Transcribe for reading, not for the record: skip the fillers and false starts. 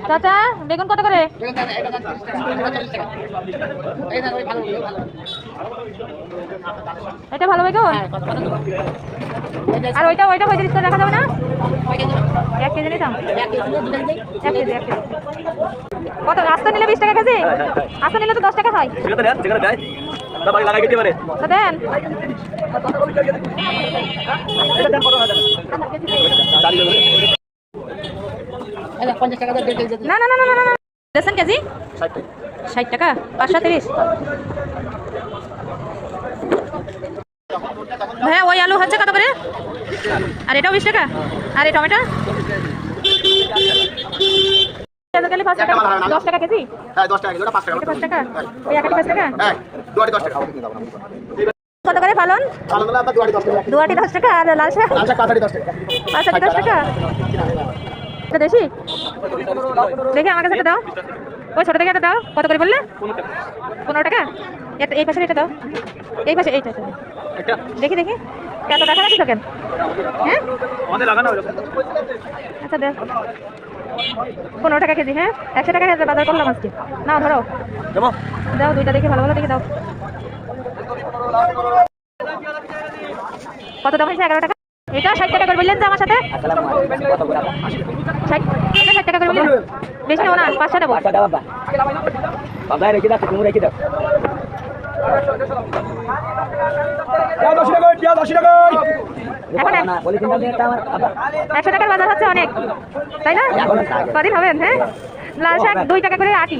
চাচা বেগুন কত করে? এটা ভালো বেগুন। আর ওইটা ওইটা 35 করে রাখা যাবে না? 1 কেজি নিতাম। 1 কেজি। কত আস্তে নিলে 20 টাকা কেজি? আস্তে নিলে তো 10 টাকা হয়। তো দেন। না না না না না দেন কেজি 60 টাকা 530। ভাইয়া ওই আলু হচ্ছে কত করে? আর এটাও 20 টাকা। আর এই টমেটো 10 টাকা কেজি। হ্যাঁ 10 টাকা কেজি, ওটা 5 টাকা। 5 টাকা এই একটা 5 টাকা। হ্যাঁ দুয়াটি 10 টাকা। কত করে ফলন? ফলনগুলো আপনার দুয়াটি 10 টাকা। দুয়াটি 10 টাকা আর লাল শাক? লাল শাক পাঁচাটি 10 টাকা। 10 টাকা। এটা দেশি? দেখি আমার কাছে একটা দাও। ওই ছোট থেকে একটা দাও। কত করে বললে? 15 টাকা। এটা এই পাশে এটা দাও। এই পাশে এইটা দাও। একটা দেখি দেখি কত টাকা রাখি কেন? হ্যাঁ আমাদের লাগানো হলো। আচ্ছা দেখ 15 টাকা কেজি। হ্যাঁ 100 টাকা বাজার করলাম আজকে। নাও ধরো দেবো দাও দুইটা দেখি ভালো ভালো দেখে দাও। কত দাম হয়েছে? 11 টাকা। এটা 60 টাকা করে বললেন যে আমার সাথে? 60 এটা 60 টাকা করে বললেন। বেশি নেবো না 500 দেবো। বাবা রেখে দাও, তুমি রেখে দাও। 10 টাকা। এখন 100 টাকার বাজার হচ্ছে অনেক, তাই না? কদিন হবেন? হ্যাঁ লাল শাক 2 টাকা করে আটি।